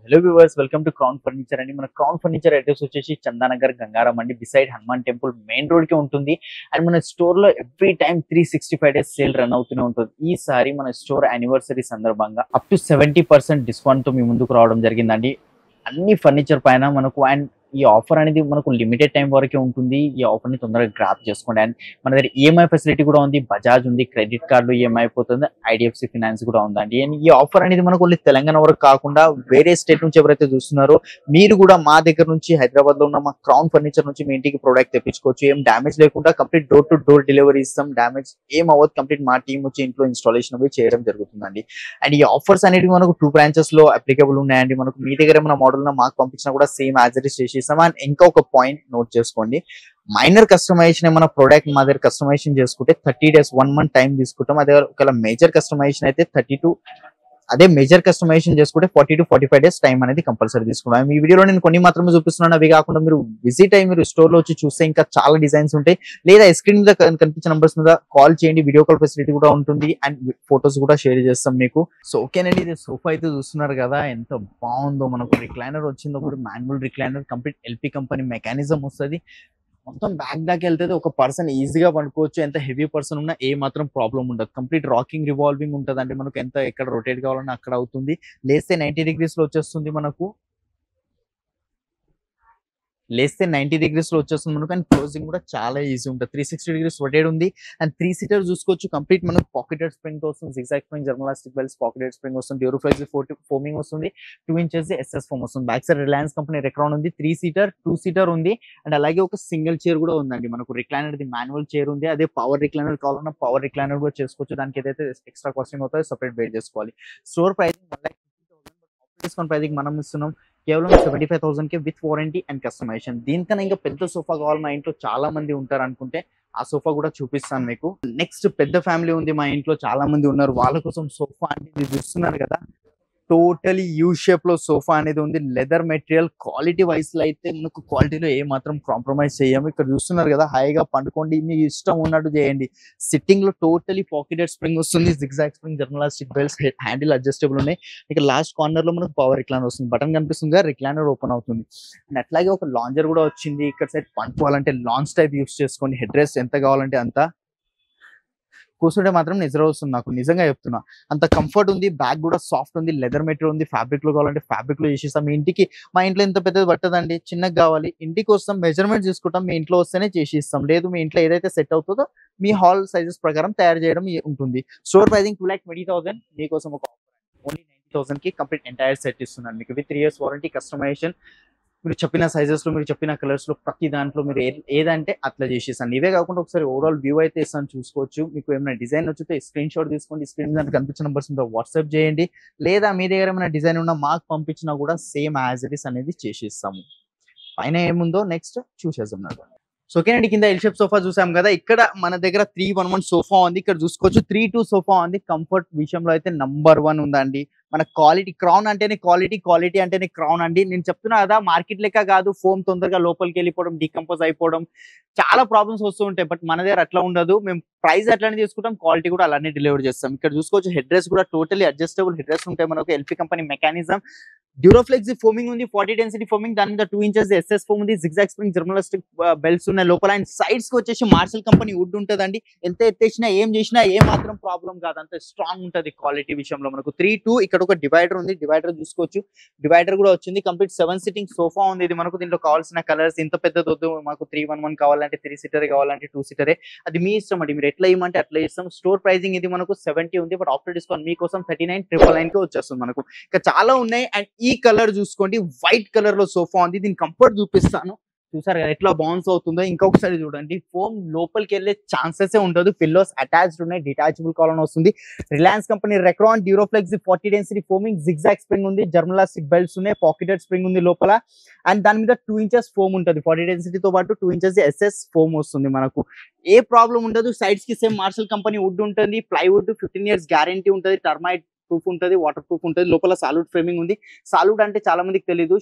Hello viewers, welcome to crown furniture అండి. మన crown furniture address వచ్చేసి చందానగర్ గంగారం అండి, beside Hanuman temple main road కి ఉంటుంది. అండ్ మన స్టోర్ లో every time 365 days sale run అవుతూనే ఉంటుంది. ఈసారి మన స్టోర్ యానివర్సరీ సందర్భంగా అప్ టు 70% డిస్కౌంట్ తో మీ ముందుకు రావడం జరిగిందండి. అన్ని ఫర్నిచర్ పైన మనకు అండ్ ఈ ఆఫర్ అనేది మనకు లిమిటెడ్ టైం వరకే ఉంటుంది. ఈ ఆఫర్ ని తొందరగా గ్రాప్ చేసుకోండి. అండ్ మన దగ్గర ఈఎంఐ ఫెసిలిటీ కూడా ఉంది. బజాజ్ ఉంది, క్రెడిట్ కార్డు ఈఎంఐ అయిపోతుంది, ఐడిఎఫ్సి ఫినాన్స్ కూడా ఉందండి. అండ్ ఈ ఆఫర్ అనేది మనకు ఓన్లీ తెలంగాణ వరకు కాకుండా వేరే స్టేట్ నుంచి ఎవరైతే చూస్తున్నారో మీరు కూడా మా దగ్గర నుంచి హైదరాబాద్ లో ఉన్న మా క్రౌన్ ఫర్నిచర్ నుంచి మీ ఇంటికి ప్రోడక్ట్ తెప్పించుకోవచ్చు. ఏం డ్యామేజ్ లేకుండా complete door to door delivery ఇస్తాం. డ్యామేజ్ ఏం అవ్వదు. కంప్లీట్ మా టీం వచ్చి ఇంట్లో ఇన్స్టాలేషన్ అవి చేయడం జరుగుతుందండి. అండ్ ఈ ఆఫర్స్ అనేవి మనకు 2 బ్రాంచెస్ లో అప్లికబుల్ ఉన్నాయండి. మనకు మీ దగ్గర ఏమైనా మోడల్ మాకు పంపించినా కూడా సేమ్ యాజ్ ఇట్ ఇస్ చేసేస్తాం. అండ్ ఇంకొక పాయింట్ నోట్ చేసుకోండి, మైనర్ కస్టమైజేషన్ ఏమైనా ప్రోడక్ట్ మా దగ్గర కస్టమైజేషన్ చేసుకుంటే 30 డేస్ 1 మంత్ టైం తీసుకుంటాం. అదే ఒకవేళ మేజర్ కస్టమైజేషన్ అయితే 40 to 45 డేస్ టైం అనేది కంపల్సరీ తీసుకున్నాం. ఈ వీడియోలో నేను కొన్ని మాత్రమే చూపిస్తున్నాను. అవి కాకుండా మీరు విజిట్ అయ్యి మీరు స్టోర్ లో వచ్చి చూస్తే ఇంకా చాలా డిజైన్స్ ఉంటాయి. లేదా స్క్రీన్ మీద కనిపించే నంబర్స్ మీద కాల్ చేయండి, వీడియో కాల్ ఫెసిలిటీ కూడా ఉంటుంది. అండ్ ఫొటోస్ కూడా షేర్ చేస్తాం మీకు. సో ఓకేనండి, ఇది సోఫా అయితే చూస్తున్నారు కదా ఎంత బాగుందో. మనకు రిక్లైనర్ వచ్చింది, ఒకటి manual recliner, complete LP company mechanism వస్తుంది. మొత్తం బ్యాక్ దాకా వెళ్తే ఒక పర్సన్ ఈజీగా పడుకోవచ్చు. ఎంత హెవీ పర్సన్ ఉన్నా ఏ మాత్రం ప్రాబ్లం ఉండదు. కంప్లీట్ రాకింగ్ రివాల్వింగ్ ఉంటుంది అంటే మనకు ఎంత ఎక్కడ రొటేట్ కావాలన్నా అక్కడ అవుతుంది. లేస్తే 90 డిగ్రీస్ లో వచ్చేస్తుంది మనకు. లేస్తే 90 డిగ్రీస్ లో వచ్చేస్తుంది మనకు. అండ్ క్లోజింగ్ కూడా చాలా ఈజీ ఉంటుంది. 360 డిగ్రీస్ రొటేట్ ఉంది. అండ్ 3 సీటర్ చూసుకోవచ్చు. కంప్లీట్ మనకు పాకెటెడ్ స్ప్రింగ్ తో వస్తుంది. జిగ్జాగ్ స్ప్రింగ్, జర్మలాస్టిక్ బెల్స్, పాకెటెడ్ స్ప్రింగ్ వస్తుంది. డ్యూరోఫ్లెక్స్ ఫోమింగ్ వస్తుంది. 2 ఇంచెస్ ఎస్ఎస్ ఫోమ్ వస్తుంది. Back side Reliance company Recron ఉంది. 3 సీటర్ 2 సీటర్ ఉంది. అండ్ అలాగే ఒక సింగిల్ చైర్ కూడా ఉందండి. మనకు రిక్లైనర్ ది మాన్యువల్ చైర్ ఉంది. అదే పవర్ రిక్లైనర్ కావాలన్నా పవర్ రిక్లైనర్ కూడా చేసుకోవచ్చు. దానికి ఏదైతే ఎక్స్ట్రా కాస్టింగ్ అవుతుందో సపరేట్ పే చేసుకోవాలి. స్టోర్ ప్రైసింగ్ 1,50,000, డిస్కౌంట్ ప్రైసింగ్ మనం ఇస్తున్నాం కేవలం 75,000 కి విత్ వారంటీ అండ్ కస్టమైజేషన్. దీనికన్నా ఇంకా పెద్ద సోఫా కావాలి, మా ఇంట్లో చాలా మంది ఉంటారు అనుకుంటే ఆ సోఫా కూడా చూపిస్తాను మీకు. నెక్స్ట్ పెద్ద ఫ్యామిలీ ఉంది, మా ఇంట్లో చాలా మంది ఉన్నారు, వాళ్ళ కోసం సోఫా అంటే మీరు చూస్తున్నారు కదా, టోటలీ యూ షేప్ లో సోఫా అనేది ఉంది. లెదర్ మెటీరియల్ క్వాలిటీ వైస్ లో అయితే మనకు క్వాలిటీలో ఏ మాత్రం కాంప్రమైజ్ చేయము. ఇక్కడ చూస్తున్నారు కదా, హాయిగా పండుకోండి, మీ ఇష్టం ఉన్నట్టు చేయండి. సిట్టింగ్ లో టోటలీ పాకెటెడ్ స్ప్రింగ్ వస్తుంది. జిగ్జాగ్ స్ప్రింగ్, జర్మలాస్టిక్ బెల్స్, హ్యాండిల్ అడ్జస్టబుల్ ఉన్నాయి. ఇక లాస్ట్ కార్నర్ లో మనకు పవర్ రిక్లైనర్ వస్తుంది. బటన్ కనిపిస్తుంది, రిక్లైనర్ ఓపెన్ అవుతుంది. అండ్ అట్లాగే ఒక లాంజర్ కూడా వచ్చింది. ఇక్కడ సైడ్ పండుకోవాలంటే లాంజ్ టైప్ యూస్ చేసుకోండి. హెడ్ రెస్ట్ ఎంత కావాలంటే అంత, కూర్చుంటే మాత్రం నిద్ర వస్తుంది. నాకు నిజంగా చెప్తున్నా, అంత కంఫర్ట్ ఉంది. బ్యాగ్ కూడా సాఫ్ట్ ఉంది. లెదర్ మెటీరియల్ ఉంది. ఫ్యాబ్రిక్ లో కావాలంటే ఫ్యాబ్రిక్ లో చేసేస్తాం. మీ ఇంటికి, మా ఇంట్లో ఎంత పెద్దది పట్టదండి, చిన్నగా కావాలి ఇంటికి వస్తాం, మెజర్మెంట్ తీసుకుంటాం, మీ ఇంట్లో వస్తేనే చేసి ఇస్తాం. లేదు మీ ఇంట్లో ఏదైతే సెట్ అవుతుందో మీ హాల్ సైజెస్ ప్రకారం తయారు చేయడం ఉంటుంది. స్టోర్ ప్రైసింగ్ 2,20,000, మీకోసం ఒక ఓన్లీ 90,000 కి కంప్లీట్ ఎంటైర్ సెట్ ఇస్తున్నాను మీకు విత్ 3 years వారంటీ, కస్టమైజేషన్. మీరు చెప్పిన సైజెస్ లో, మీరు చెప్పిన కలర్స్ లో, ప్రతి దాంట్లో మీరు ఏదంటే అట్లా చేసేసాను. ఇవే కాకుండా ఒకసారి ఓవరాల్ వ్యూ అయితే ఇస్తాను, చూసుకోవచ్చు. మీకు ఏమైనా డిజైన్ వచ్చితే స్క్రీన్ షాట్ తీసుకోండి, స్క్రీన్ మీద కనిపించిన నంబర్స్ మీద వాట్సాప్ చేయండి. లేదా మీ దగ్గర ఏమైనా డిజైన్ ఉన్నా మాకు పంపించినా కూడా సేమ్ యాజ్ ఇట్ ఇస్ అనేది చేసేస్తాము. పైన ఏముందో నెక్స్ట్ చూసేద్దాం. సో ఓకేనండి, కింద ఎల్ షేప్ సోఫా చూసాం కదా, ఇక్కడ మన దగ్గర 311 సోఫా ఉంది. ఇక్కడ చూసుకోవచ్చు 32 సోఫా ఉంది. కంఫర్ట్ విషయంలో అయితే నంబర్ 1 ఉందండి. మన క్వాలిటీ, క్రౌన్ అంటేనే క్వాలిటీ, క్వాలిటీ అంటేనే క్రౌన్ అండి. నేను చెప్తున్నా కదా, మార్కెట్ లెక్క కాదు. ఫోమ్ తొందరగా లోపలికి వెళ్ళిపోవడం, డికంపోజ్ అయిపోవడం, చాలా ప్రాబ్లమ్స్ వస్తూ ఉంటాయి. బట్ మన దగ్గర అట్లా ఉండదు. మేము ప్రైస్ అట్లానే తీసుకుంటాం, క్వాలిటీ కూడా అలానే డెలివర్ చేస్తాం. ఇక్కడ చూసుకోవచ్చు హెడ్ రెస్ట్ కూడా టోటలీ అడ్జస్టబుల్ హెడ్ రెస్ట్ ఉంటాయి. మనకు LP company mechanism. Duroflex foaming ఉంది, 40 డెన్సిటీ ఫోమింగ్, దాని మీద 2 ఇంచెస్ ఎస్ఎస్ ఫోమ్ ఉంది. జిగ్జాగ్ స్ప్రింగ్, జర్మలాస్టిక్ బెల్ట్స్ ఉన్నాయి లోపల. అండ్ సైడ్స్ కి వచ్చేసి మార్షల్ కంపెనీ వుడ్ ఉంటుందండి. ఎంత ఎత్తేసినా ఏం చేసినా ఏ మాత్రం ప్రాబ్లం కాదు, అంత స్ట్రాంగ్ ఉంటుంది క్వాలిటీ విషయంలో. మనకు 3-2 ఇక్కడ ఒక డివైడర్ ఉంది. డివైడర్ చూసుకోవచ్చు, డివైడర్ కూడా వచ్చింది. కంప్లీట్ 7 సిట్టింగ్ సోఫా ఉంది. ఇది మనకు దీంట్లో కావాల్సిన కలర్స్, ఇంత పెద్దది వద్దు మాకు, 311 కావాలంటే 3 సీటర్ కావాలంటే 2 సీటరే, అది మీ ఇష్టం అండి. మీరు ఎట్లా ఇవ్వమంటే అట్లా ఇస్తాం. స్టోర్ ప్రైసింగ్ ఇది మనకు 70 ఉంది. బట్ ఆఫ్టర్ డిస్కౌంట్ మీకోసం 39,999 కి వచ్చేస్తుంది మనకు. ఇంకా చాలా ఉన్నాయి. అండ్ ఈ కలర్ చూసుకోండి, వైట్ కలర్ లో సోఫా ఉంది. దీని కంఫర్ట్ చూపిస్తాను, చూసారు కదా ఎట్లా బౌన్స్ అవుతుందో. ఇంకొకసారి చూడండి, ఫోమ్ లోపలికి వెళ్ళే ఛాన్సెస్ ఉండదు. పిల్లోస్ అటాచ్డ్ ఉన్నాయి. డిటాచబుల్ కాలన్ వస్తుంది. Reliance company Recron, Duroflex 40 density foaming, zigzag spring ఉంది, జర్మలాస్టిక్ బెల్ట్స్ ఉన్నాయి, పాకెటెడ్ స్ప్రింగ్ ఉంది లోపల. అండ్ దాని మీద 2 ఇంచెస్ ఫోమ్ ఉంటుంది. 40 డెన్సిటీతో పాటు 2 ఇంచెస్ ఎస్ఎస్ ఫోమ్ వస్తుంది మనకు. ఏ ప్రాబ్లం ఉండదు. సైడ్స్ కి సేమ్ మార్షల్ కంపెనీ వుడ్ ఉంటుంది. ప్లైవుడ్ 15 years గ్యారంటీ ఉంటుంది. టర్మైట్ ప్రూఫ్ ఉంటుంది, వాటర్ ప్రూఫ్ ఉంటుంది. లోపల సాలూడ్ ఫ్రేమింగ్ ఉంది. సాలూడ్ అంటే చాలా మందికి తెలియదు.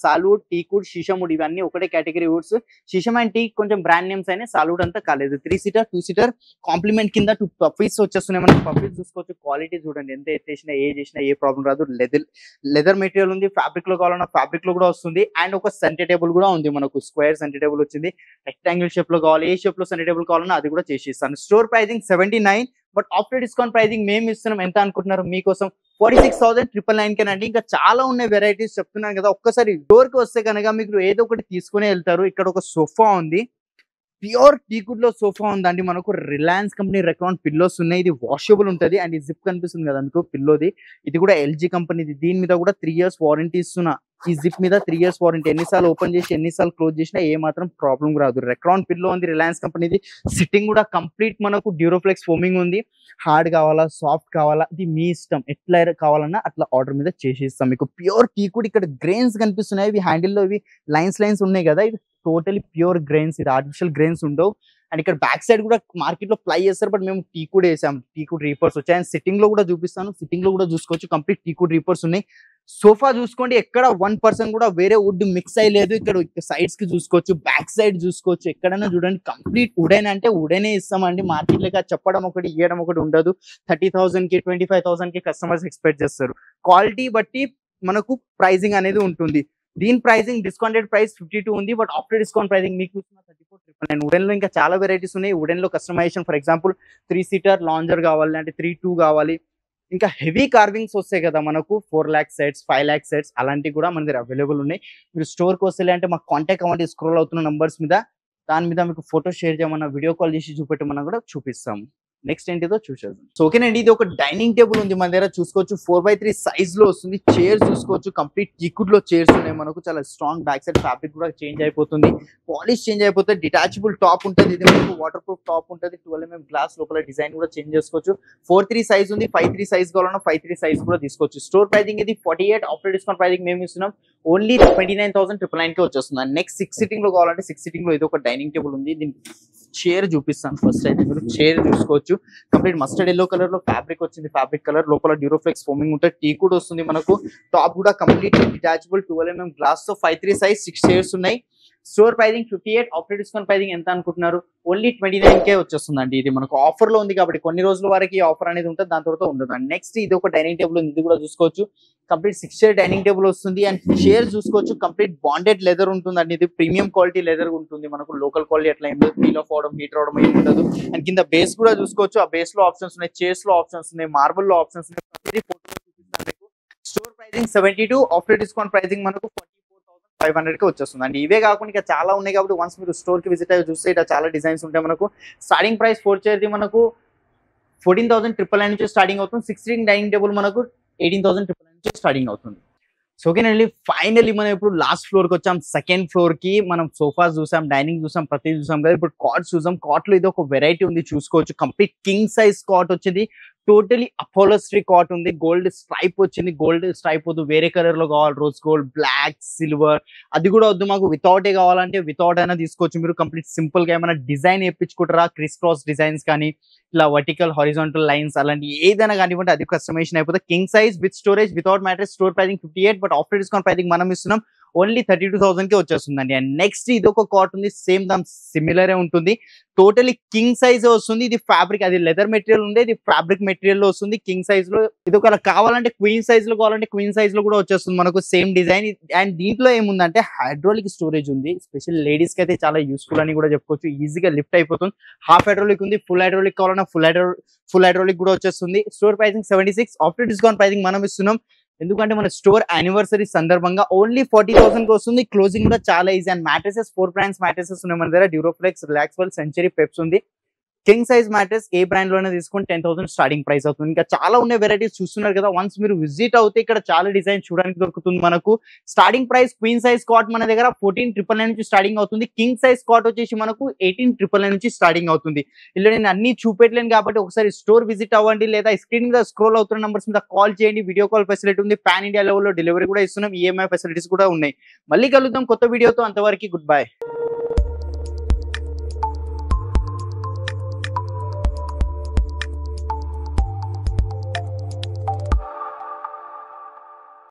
సాలూడ్, టీకుడ్, షీషముడ్ ఇవన్నీ ఒకటే కేటగిరీ వుడ్స్. షీషమ్ అండ్ టీక్ కొంచెం బ్రాండ్ నేమ్స్ అయినా, సాలూడ్ అంతా కాలేదు. 3 సీటర్ 2 సీటర్ కాంప్లిమెంట్ కింద 2 పఫీస్ వచ్చేస్తున్నాయి. మనం పఫీస్ చూసుకోవచ్చు. క్వాలిటీ చూడండి, ఎంత ఎత్తేసినా ఏ చేసినా ఏ ప్రాబ్లం రాదు. లెదర్ మెటీరియల్ ఉంది. ఫ్యాబ్రిక్ లో కావాలన్నా ఫ్యాబ్రిక్ లో కూడా వస్తుంది. అండ్ ఒక సెంటర్ టేబుల్ కూడా ఉంది మనకు. స్క్వేర్ సెంటర్ టేబుల్ వచ్చింది. రెక్టాంగిల్ షేప్ లో కావాలి, ఏ షేప్ లో సెంటర్ టేబుల్ కావాలన్నా అది కూడా చేసి ఇస్తాను. Store pricing 79, but after discount pricing మేము ఇస్తున్నాం ఎంత అనుకుంటున్నారు మీకోసం 46,999 కేనండి. ఇంకా చాలా ఉన్నాయి వెరైటీస్ చెప్తున్నాను కదా. ఒక్కసారి డోర్ కి వస్తే కనుక మీకు ఏదో ఒకటి తీసుకునే వెళ్తారు. ఇక్కడ ఒక సోఫా ఉంది, ప్యూర్ టీకుడ్ లో సోఫా ఉందండి. మనకు రిలయన్స్ కంపెనీ రెక్లాన్ పిల్లోస్ ఉన్నాయి. ఇది వాషబుల్ ఉంటుంది. అండ్ ఈ జిప్ కనిపిస్తుంది కదా మీకు పిల్లోది, ఇది కూడా ఎల్జీ కంపెనీది. దీని మీద కూడా 3 years వారంటీ ఇస్తున్నా. ఈ జిప్ మీద 3 years వారంటీ. ఎన్నిసార్లు ఓపెన్ చేసి ఎన్నిసార్లు క్లోజ్ చేసినా ఏ మాత్రం ప్రాబ్లం రాదు. రెక్లాన్ పిల్లో ఉంది రిలయన్స్ కంపెనీది. సిట్టింగ్ కూడా కంప్లీట్ మనకు డ్యూరోఫ్లెక్స్ ఫోమింగ్ ఉంది. హార్డ్ కావాలా, సాఫ్ట్ కావాలా, ఇది మీ ఇష్టం. ఎట్లా కావాలన్నా అట్లా ఆర్డర్ మీద చేసి ఇస్తాం మీకు. ప్యూర్ టీకుడ్. ఇక్కడ గ్రెయిన్స్ కనిపిస్తున్నాయి. ఇవి హ్యాండిల్లో ఇవి లైన్స్ ఉన్నాయి కదా, ఇది టోటలీ ప్యూర్ గ్రెయిన్స్. ఇది ఆర్టిఫిషియల్ గ్రెయిన్స్ ఉండవు. అండ్ ఇక్కడ బ్యాక్ సైడ్ కూడా మార్కెట్ లో ప్లై చేస్తారు, బట్ మేము టీకుడ్ వేసాం. టీకుడ్ రీపర్స్ వచ్చాయి. అండ్ సిట్టింగ్ లో కూడా చూపిస్తాను. సిట్టింగ్ లో కూడా చూసుకోవచ్చు. కంప్లీట్ టీకుడ్ రీపర్స్ ఉన్నాయి. సోఫా చూసుకోండి, ఎక్కడ 1% కూడా వేరే వుడ్ మిక్స్ అయ్యలేదు. ఇక్కడ సైడ్స్ కి చూసుకోవచ్చు, బ్యాక్ సైడ్ చూసుకోవచ్చు. ఎక్కడైనా చూడండి కంప్లీట్ వుడెన్ అంటే వుడెనే ఇస్తామండి. మార్కెట్ లెక్క చెప్పడం ఒకటి ఇవ్వడం ఒకటి ఉండదు. 30,000 కి 25,000 కి కస్టమర్స్ ఎక్స్పెక్ట్ చేస్తారు. క్వాలిటీ బట్టి మనకు ప్రైసింగ్ అనేది ఉంటుంది. దీని ప్రైసింగ్ డిస్కౌంటెడ్ ప్రైస్ 52 ఉంది, బట్ ఆఫ్టర్ డిస్కౌంట్ ప్రైసింగ్ మీకు 34,999. వుడెన్ లో ఇంకా చాలా వెరైటీస్ ఉన్నాయి. వుడెన్ లో customisation, for example 3 seater lounger కావాలి అంటే 3-2 కావాలి. ఇంకా హెవీ కార్వింగ్స్ వస్తాయి కదా మనకు, 4 lakh సెట్స్, 5 lakh సెట్స్, అలాంటివి కూడా మన దగ్గర అవైలబుల్ ఉన్నాయి. మీరు స్టోర్కి వస్తే అంటే మాకు కాంటాక్ట్ అవ్వండి. స్క్రోల్ అవుతున్న నంబర్స్ మీద, దాని మీద మీకు ఫోటో షేర్ చేయమన్నా, వీడియో కాల్ చేసి చూపెట్టమన్నా కూడా చూపిస్తాము. నెక్స్ట్ ఏంటిదో చూసేద్దాం. సో ఓకేనండి, ఇది ఒక డైనింగ్ టేబుల్ ఉంది మన దగ్గర. చూసుకోవచ్చు 4x3 సైజ్ లో వస్తుంది. చైర్స్ చూసుకోవచ్చు, కంప్లీట్ టీకుడ్ లో చైర్స్ ఉన్నాయి మనకు. చాలా స్ట్రాంగ్. బ్యాక్ సైడ్ ఫ్యాబ్రిక్ కూడా చేంజ్ అయిపోతుంది, పాలిష్ చేంజ్ అయిపోతుంది. డిటాచబుల్ టాప్ ఉంటుంది. ఇది మనకు వాటర్ ప్రూఫ్ టాప్ ఉంటుంది. 12 mm గ్లాస్. లోపల డిజైన్ కూడా చేంజ్ చేసుకోవచ్చు. 4x3 సైజ్ ఉంది. 5x3 సైజ్ కావాలన్నా 5x3 సైజ్ కూడా తీసుకోవచ్చు. స్టోర్ ప్రైసింగ్ ఇది 48. ఆఫ్టర్ డిస్కౌంట్ ప్రైసింగ్ మేము ఇస్తున్నాం ఓన్లీ 29,999 కి వచ్చేస్తుంది. నెక్స్ట్ 6 sitting లో కావాలంటే 6 sitting లో ఇది ఒక డైనింగ్ టేబుల్ ఉంది. దీని చైర్ చూపిస్తాను. ఫస్ట్ అయితే మీరు చైర్ చూసుకోవచ్చు. కంప్లీట్ మస్టర్డ్ ఎల్లో కలర్ లో ఫ్యాబ్రిక్ వచ్చింది. ఫ్యాబ్రిక్ కలర్ లోపల డ్యూరోఫ్లెక్స్ ఫోమింగ్ ఉంటుంది. టీ కూడా వస్తుంది మనకు. టాప్ కూడా కంప్లీట్ డిటాచబుల్ 12 mm గ్లాస్ తో 5x3 సైజ్ 6 చైర్స్ ఉన్నాయి. Store pricing 58. After discount pricing ఎంత అనుకుంటున్నారు? ఓన్లీ 29K వచ్చేస్తుందండి. ఇది మనకు ఆఫర్ లో ఉంది కాబట్టి కొన్ని రోజుల వరకు ఈ ఆఫర్ అనేది ఉంటుంది, దాని తర్వాత ఉండదు. అండ్ నెక్స్ట్ ఇది ఒక డైనింగ్ టేబుల్ ఉంది. ఇది కూడా చూసుకోవచ్చు. కంప్లీట్ 6 chair డైనింగ్ టేబుల్ వస్తుంది. అండ్ చైర్ చూసుకోవచ్చు, కంప్లీట్ బాండెడ్ లెదర్ ఉంటుంది అండి. ఇది ప్రీమియం క్వాలిటీ లెదర్ ఉంటుంది మనకు. లోకల్ క్వాలిటీ అట్లా ఏం లేదు. ఫీల్ ఆఫ్ అవడం, హీట్ అవడం ఏమి ఉండదు. అండ్ కింద బేస్ కూడా చూసుకోవచ్చు. ఆ బేస్ లో ఆప్షన్స్ ఉన్నాయి, చైర్స్ లో ఆప్షన్స్ ఉన్నాయి, మార్బుల్ లో ఆప్షన్స్ ఉన్నాయి. Store pricing 72. After discount pricing మనకు 44,500 కి వచ్చేస్తుంది అండి. ఇవే కాకుండా ఇంకా చాలా ఉన్నాయి కాబట్టి వన్స్ మీరు స్టోర్ కి విజిట్ అయ్యి చూస్తే ఇట్లా చాలా డిజైన్స్ ఉంటాయి మనకు. స్టార్టింగ్ ప్రైస్ 4 chair ది మనకు 14,999 నుంచి స్టార్టింగ్ అవుతుంది. 6 sitting డైనింగ్ టేబుల్ మనకు 18,999 నుంచి స్టార్టింగ్ అవుతుంది. సో ఓకేనండి, ఫైనల్లీ మనం ఇప్పుడు లాస్ట్ ఫ్లోర్ కి వచ్చాం. సెకండ్ ఫ్లోర్ కి మనం సోఫాస్ చూసాం, డైనింగ్ చూసాం, ప్రతి చూసాం కదా. ఇప్పుడు కాట్స్ చూసాం. కాట్ లో ఇది ఒక వెరైటీ ఉంది చూసుకోవచ్చు. కంప్లీట్ కింగ్ సైజ్ కాట్ వచ్చింది. టోటలీ అపోలోస్ట్రీ కాట్ ఉంది. గోల్డ్ స్ట్రైప్ వచ్చింది. గోల్డ్ స్ట్రైప్ వద్దు, వేరే కలర్ లో కావాలి, రోజ్ గోల్డ్, బ్లాక్, సిల్వర్, అది కూడా వద్దు మాకు. వితౌట్ ఏ కావాలంటే వితౌట్ అయినా తీసుకోవచ్చు మీరు. కంప్లీట్ సింపుల్ గా ఏమైనా డిజైన్ వేయించుకుంటారా, క్రిస్ క్రాస్ డిజైన్స్ కానీ ఇలా వర్టికల్ హారిజాంటల్ లైన్స్ అలాంటి ఏదైనా కానివ్వండి, అది కస్టమైజేషన్ అయిపోతుంది. King size with storage without mattress. Store pricing 58, but after discount pricing మనం ఇస్తున్నాం ఓన్లీ 32,000 కి వచ్చేస్తుందండి. అండ్ నెక్స్ట్ ఇది ఒక కాట్ ఉంది. సేమ్ దాని సిమిలరే ఉంటుంది. టోటలీ కింగ్ సైజ్ వస్తుంది. ఇది ఫ్యాబ్రిక్, అది లెదర్ మెటీరియల్ ఉంది, ఇది ఫ్యాబ్రిక్ మెటీరియల్ లో వస్తుంది. కింగ్ సైజ్ లో ఇది ఒక కావాలంటే క్వీన్ సైజ్ లో కావాలంటే క్వీన్ సైజ్ లో కూడా వచ్చేస్తుంది మనకు సేమ్ డిజైన్. అండ్ దీంట్లో ఏముందంటే హైడ్రాలిక్ స్టోరేజ్ ఉంది. స్పెషల్ లేడీస్ కి అయితే చాలా యూస్ఫుల్ అని కూడా చెప్పుకోవచ్చు. ఈజీగా లిఫ్ట్ అయిపోతుంది. హాఫ్ హైడ్రాలిక్ ఉంది, ఫుల్ హైడ్రాలిక్ కావాలన్నా ఫుల్ హైడ్రాలిక్ కూడా వచ్చేస్తుంది. Store pricing 76. After discount pricing మనం ఇస్తున్నాం ఎందుకంటే మన స్టోర్ యానివర్సరీ సందర్భంగా ఓన్లీ 40,000 కి వస్తుంది. క్లోజింగ్ కూడా చాలా easy. And mattresses 4 brands mattresses ఉన్నాయి మన దగ్గర. డ్యూరోఫ్లెక్స్, రిలాక్స్వెల్, సెంచరీ, పెప్స్ ఉంది. కింగ్ సైజ్ మ్యాట్రెస్ ఏ బ్రాండ్ లోనే తీసుకుని 10,000 స్టార్టింగ్ ప్రైస్ అవుతుంది. ఇంకా చాలా ఉన్న వెరైటీస్ చూస్తున్నారు కదా. వన్స్ మీరు విజిట్ అవుతే ఇక్కడ చాలా డిజైన్ చూడడానికి దొరుకుతుంది మనకు. Starting price queen size cot మన దగ్గర 14,999 నుంచి స్టార్టింగ్ అవుతుంది. కింగ్ సైజ్ కాట్ వచ్చేసి మనకు 18,999 నుంచి స్టార్టింగ్ అవుతుంది. ఇలా నేను అన్ని చూపెట్టలేను కాబట్టి ఒకసారి స్టోర్ విజిట్ అవ్వండి, లేదా స్క్రీన్ మీద స్క్రోల్ అవుతున్న నంబర్స్ మీద కాల్ చేయండి. వీడియో కాల్ ఫెసిలిటీ ఉంది. పాన్ ఇండియా లెవెల్లో డెలివరీ కూడా ఇస్తున్నాం. ఈఎంఐ ఫెసిలిటీస్ కూడా ఉన్నాయి. మళ్ళీ కలుద్దాం కొత్త వీడియోతో. అంతవరకు గుడ్ బై.